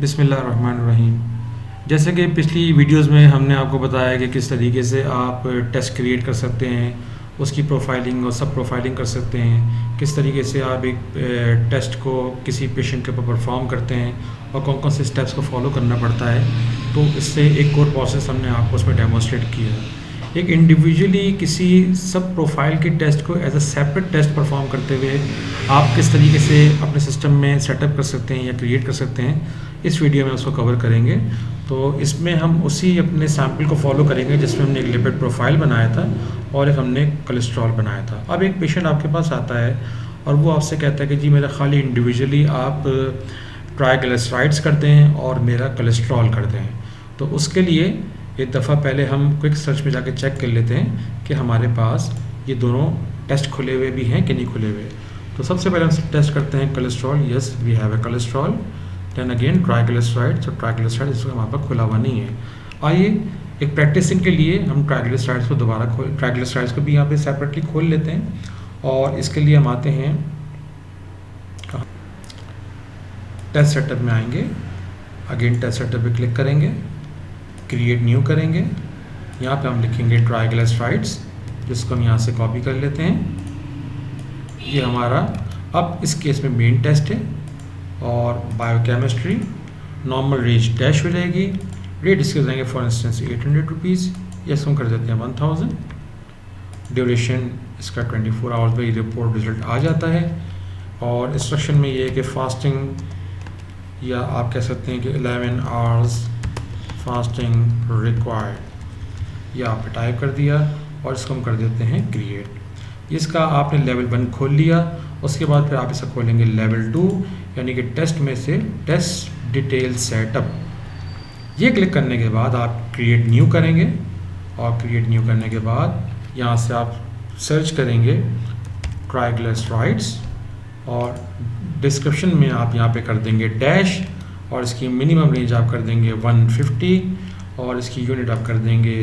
बिस्मिल्लाहिर्रहमानिर्रहीम। जैसे कि पिछली वीडियोस में हमने आपको बताया कि किस तरीके से आप टेस्ट क्रिएट कर सकते हैं, उसकी प्रोफाइलिंग और सब प्रोफाइलिंग कर सकते हैं, किस तरीके से आप एक टेस्ट को किसी पेशेंट के ऊपर परफॉर्म करते हैं और कौन कौन से स्टेप्स को फॉलो करना पड़ता है। तो इससे एक कोर प्रोसेस हमने आपको उसमें डेमोस्ट्रेट किया है। एक इंडिविजुअली किसी सब प्रोफाइल के टेस्ट को as a separate test perform करते हुए आप किस तरीके से अपने सिस्टम में सेटअप कर सकते हैं या क्रिएट कर सकते हैं, इस वीडियो में उसको कवर करेंगे। तो इसमें हम उसी अपने सैम्पल को फॉलो करेंगे जिसमें हमने एक लिपिड प्रोफाइल बनाया था और एक हमने कोलेस्ट्रॉल बनाया था। अब एक पेशेंट आपके पास आता है और वो आपसे कहता है कि जी मेरा खाली इंडिविजुअली आप ट्राइग्लिसराइड्स करते हैं और मेरा कोलेस्ट्रॉल करते हैं। तो उसके लिए एक दफ़ा पहले हम क्विक सर्च में जाके चेक कर लेते हैं कि हमारे पास ये दोनों टेस्ट खुले हुए भी हैं कि नहीं खुले हुए। तो सबसे पहले हम टेस्ट करते हैं cholesterol. Yes, we have a cholesterol. Then again triglycerides, तो ट्राइग्लिसराइड्स इसका हमारे पास खुला हुआ नहीं है। आइए एक प्रैक्टिसिंग के लिए हम ट्राइग्लिसराइड्स को दोबारा ट्राइग्लिसराइड्स को भी यहाँ पे सेपरेटली खोल लेते हैं और इसके लिए हम आते हैं टेस्ट सेटअप में आएंगे। अगेन टेस्ट सेटअप पे क्लिक करेंगे, क्रिएट न्यू करेंगे। यहाँ पे हम लिखेंगे ट्राइग्लिसराइड्स, जिसको हम यहाँ से कॉपी कर लेते हैं। ये हमारा अब इस केस में मेन टेस्ट है और बायोकेमिस्ट्री नॉर्मल रेंज डैश हो जाएगी। रेट इसके जाएंगे फॉर इंस्टेंस 800 रुपीज़, या इसको हम कर देते हैं 1000। ड्यूरेशन इसका 24 आवर्स में ये रिपोर्ट रिजल्ट आ जाता है। और इंस्ट्रक्शन में ये है कि फास्टिंग, या आप कह सकते हैं कि 11 आवर्स फास्टिंग रिक्वायर्ड, ये आपने टाइप कर दिया और इसको हम कर देते हैं क्रिएट। इसका आपने लेवल 1 खोल लिया, उसके बाद फिर आप इसका खोलेंगे लेवल 2, यानी कि टेस्ट में से टेस्ट डिटेल सेटअप। ये क्लिक करने के बाद आप क्रिएट न्यू करेंगे और क्रिएट न्यू करने के बाद यहाँ से आप सर्च करेंगे ट्राइग्लिसराइड्स और डिस्क्रिप्शन में आप यहाँ पे कर देंगे डैश और इसकी मिनिमम रेंज आप कर देंगे 150 और इसकी यूनिट आप कर देंगे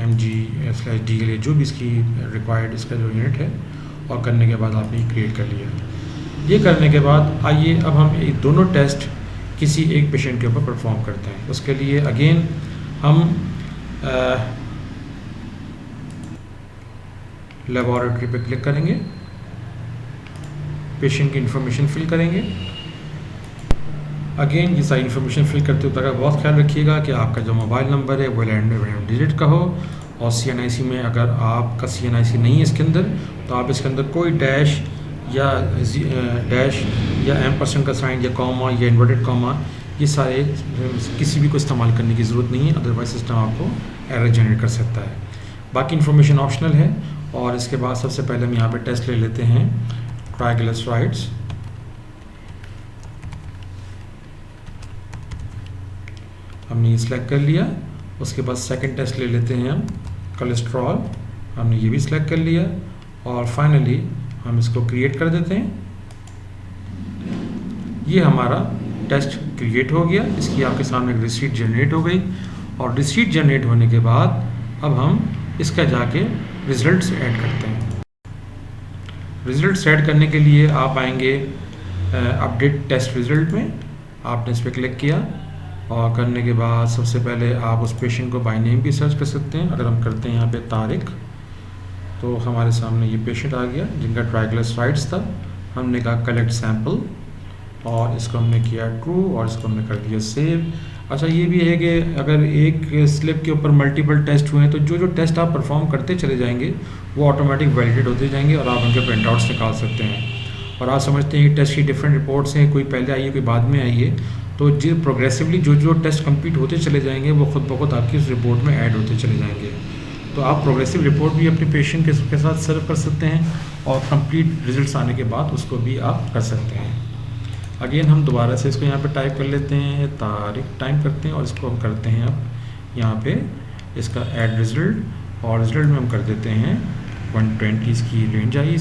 mg/dl, जो भी इसकी रिक्वायर्ड इसका जो यूनिट है, और करने के बाद आपने क्रिएट कर लिया। ये करने के बाद आइए अब हम ये दोनों टेस्ट किसी एक पेशेंट के ऊपर परफॉर्म करते हैं। उसके लिए अगेन हम लेबोरेटरी पे क्लिक करेंगे, पेशेंट की इंफॉर्मेशन फिल करेंगे। अगेन ये सारी इन्फॉर्मेशन फिल करते हुए बहुत ख्याल रखिएगा कि आपका जो मोबाइल नंबर है वो लैंड डिजिट का हो, और CNIC में अगर आपका CNIC नहीं है इसके अंदर, तो आप इसके अंदर कोई डैश या M% का साइन या कॉमा या इन्वर्टेड कॉमा, ये सारे किसी भी को इस्तेमाल करने की ज़रूरत नहीं है, अदरवाइज सिस्टम आपको एरर जनरेट कर सकता है। बाकी इन्फॉर्मेशन ऑप्शनल है। और इसके बाद सबसे पहले हम यहाँ पे टेस्ट ले लेते हैं ट्राइग्लिसराइड्स। हमने ये सिलेक्ट कर लिया। उसके बाद सेकंड टेस्ट ले लेते हैं हम कोलेस्ट्रॉल, हमने ये भी सिलेक्ट कर लिया। और फाइनली हम इसको क्रिएट कर देते हैं। ये हमारा टेस्ट क्रिएट हो गया। इसकी आपके सामने एक रिसीट जनरेट हो गई, और रिसीट जनरेट होने के बाद अब हम इसका जाके रिजल्ट्स ऐड करते हैं। रिजल्ट्स ऐड करने के लिए आप आएंगे अपडेट टेस्ट रिजल्ट में, आपने इस पर क्लिक किया और करने के बाद सबसे पहले आप उस पेशेंट को बाय नेम भी सर्च कर सकते हैं। अगर हम करते हैं यहाँ पे तारिक, तो हमारे सामने ये पेशेंट आ गया जिनका ट्राइग्लिसराइड्स था। हमने कहा कलेक्ट सैंपल और इसको हमने किया ट्रू और इसको हमने कर दिया सेव। अच्छा, ये भी है कि अगर एक स्लिप के ऊपर मल्टीपल टेस्ट हुए हैं तो जो जो टेस्ट आप परफॉर्म करते चले जाएंगे वो ऑटोमेटिक वैलिडेट होते जाएंगे और आप उनके प्रिंट आउट्स निकाल सकते हैं। और आप समझते हैं कि टेस्ट की डिफरेंट रिपोर्ट्स हैं, कोई पहले आई है कोई बाद में आई है, तो जो प्रोग्रेसिवली जो जो टेस्ट कंप्लीट होते चले जाएंगे वो खुद ब खुद आपकी उस रिपोर्ट में ऐड होते चले जाएंगे। तो आप प्रोग्रेसिव रिपोर्ट भी अपने पेशेंट के साथ सर्व कर सकते हैं और कंप्लीट रिजल्ट्स आने के बाद उसको भी आप कर सकते हैं। अगेन हम दोबारा से इसको यहाँ पे टाइप कर लेते हैं, तारीख टाइप करते हैं और इसको हम करते हैं अब यहाँ पे इसका ऐड रिज़ल्ट, और रिज़ल्ट में हम कर देते हैं 120 इसकी रेंज आई,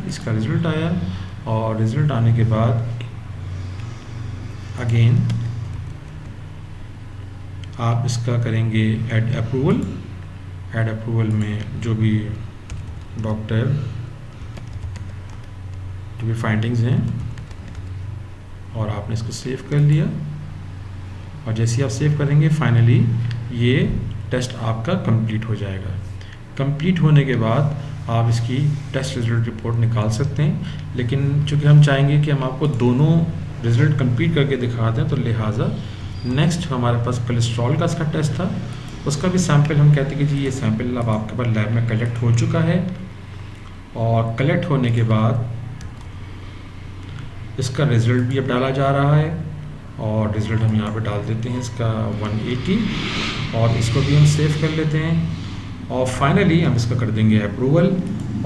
इसका रिज़ल्ट आया। और रिज़ल्ट आने के बाद अगेन आप इसका करेंगे ऐड अप्रूवल। ऐड अप्रूवल में जो भी डॉक्टर जो भी फाइंडिंग्स हैं, और आपने इसको सेव कर लिया। और जैसे ही आप सेव करेंगे फाइनली ये टेस्ट आपका कंप्लीट हो जाएगा। कंप्लीट होने के बाद आप इसकी टेस्ट रिजल्ट रिपोर्ट निकाल सकते हैं, लेकिन चूँकि हम चाहेंगे कि हम आपको दोनों रिजल्ट कंप्लीट करके दिखा दें, तो लिहाजा नेक्स्ट हमारे पास कोलेस्ट्रॉल का इसका टेस्ट था, उसका भी सैंपल हम कहते हैं कि जी ये सैंपल अब आपके पास लैब में कलेक्ट हो चुका है। और कलेक्ट होने के बाद इसका रिज़ल्ट भी अब डाला जा रहा है, और रिज़ल्ट हम यहाँ पे डाल देते हैं इसका 180, और इसको भी हम सेव कर लेते हैं। और फाइनली हम इसका कर देंगे अप्रूवल,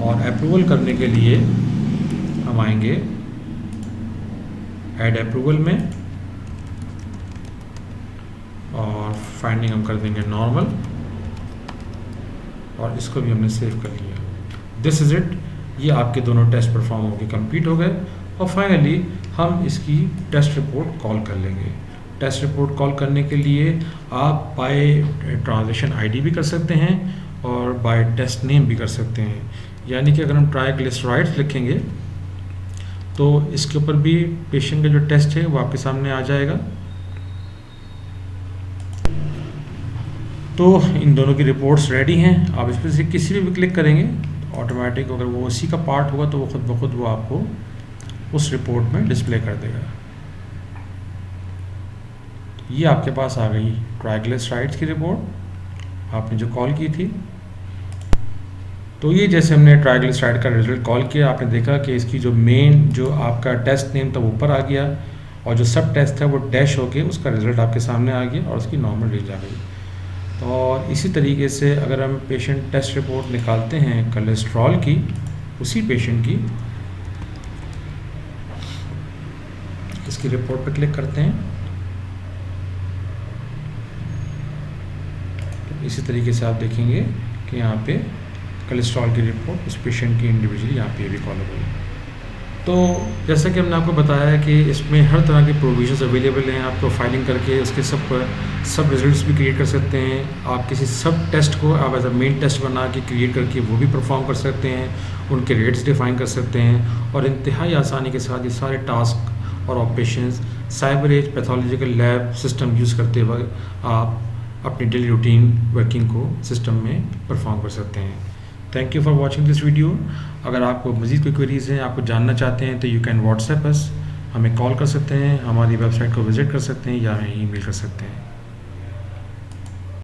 और अप्रूवल करने के लिए हम आएंगे ऐड अप्रूवल में, और फाइंडिंग हम कर देंगे नॉर्मल, और इसको भी हमने सेव कर लिया। दिस इज़ इट, ये आपके दोनों टेस्ट परफॉर्म होकर कंप्लीट हो गए। और फाइनली हम इसकी टेस्ट रिपोर्ट कॉल कर लेंगे। टेस्ट रिपोर्ट कॉल करने के लिए आप बाय ट्रांजैक्शन आईडी भी कर सकते हैं और बाय टेस्ट नेम भी कर सकते हैं। यानी कि अगर हम ट्राइग्लिसराइड्स लिखेंगे तो इसके ऊपर भी पेशेंट का जो टेस्ट है वो आपके सामने आ जाएगा। तो इन दोनों की रिपोर्ट्स रेडी हैं। आप इस पर से किसी भी क्लिक करेंगे ऑटोमेटिक, अगर वो उसी का पार्ट होगा तो वो खुद ब खुद वो आपको उस रिपोर्ट में डिस्प्ले कर देगा। ये आपके पास आ गई ट्राइग्लिसराइड्स की रिपोर्ट, आपने जो कॉल की थी। तो ये जैसे हमने ट्राइग्लिसराइड का रिजल्ट कॉल किया, आपने देखा कि इसकी जो मेन जो आपका टेस्ट नेम था वो ऊपर आ गया, और जो सब टेस्ट था वो डैश होके उसका रिज़ल्ट आपके सामने आ गया और उसकी नॉर्मल रेंज आ गई। और इसी तरीके से अगर हम पेशेंट टेस्ट रिपोर्ट निकालते हैं कोलेस्ट्रॉल की, उसी पेशेंट की, इसकी रिपोर्ट पर क्लिक करते हैं, तो इसी तरीके से आप देखेंगे कि यहाँ पे कोलेस्ट्रॉल की रिपोर्ट उस पेशेंट की इंडिविजुअली यहाँ पे भी कॉल हो गई। तो जैसा कि हमने आपको बताया कि इसमें हर तरह के प्रोविजंस अवेलेबल हैं। आपको फाइलिंग करके उसके सब रिजल्ट्स भी क्रिएट कर सकते हैं। आप किसी सब टेस्ट को आप एज अ मेन टेस्ट बना के क्रिएट करके वो भी परफॉर्म कर सकते हैं, उनके रेट्स डिफाइन कर सकते हैं, और इंतहाई आसानी के साथ ये सारे टास्क और operations Cyberage pathological lab system use करते हुए आप अपनी डेली रूटीन वर्किंग को सिस्टम में परफॉर्म कर सकते हैं। Thank you for watching this video. अगर आपको मज़ीद कोई क्वेरीज़ हैं, आपको जानना चाहते हैं, तो यू कैन व्हाट्सएप अस, हमें कॉल कर सकते हैं, हमारी वेबसाइट को विज़िट कर सकते हैं, या हमें ईमेल कर सकते हैं।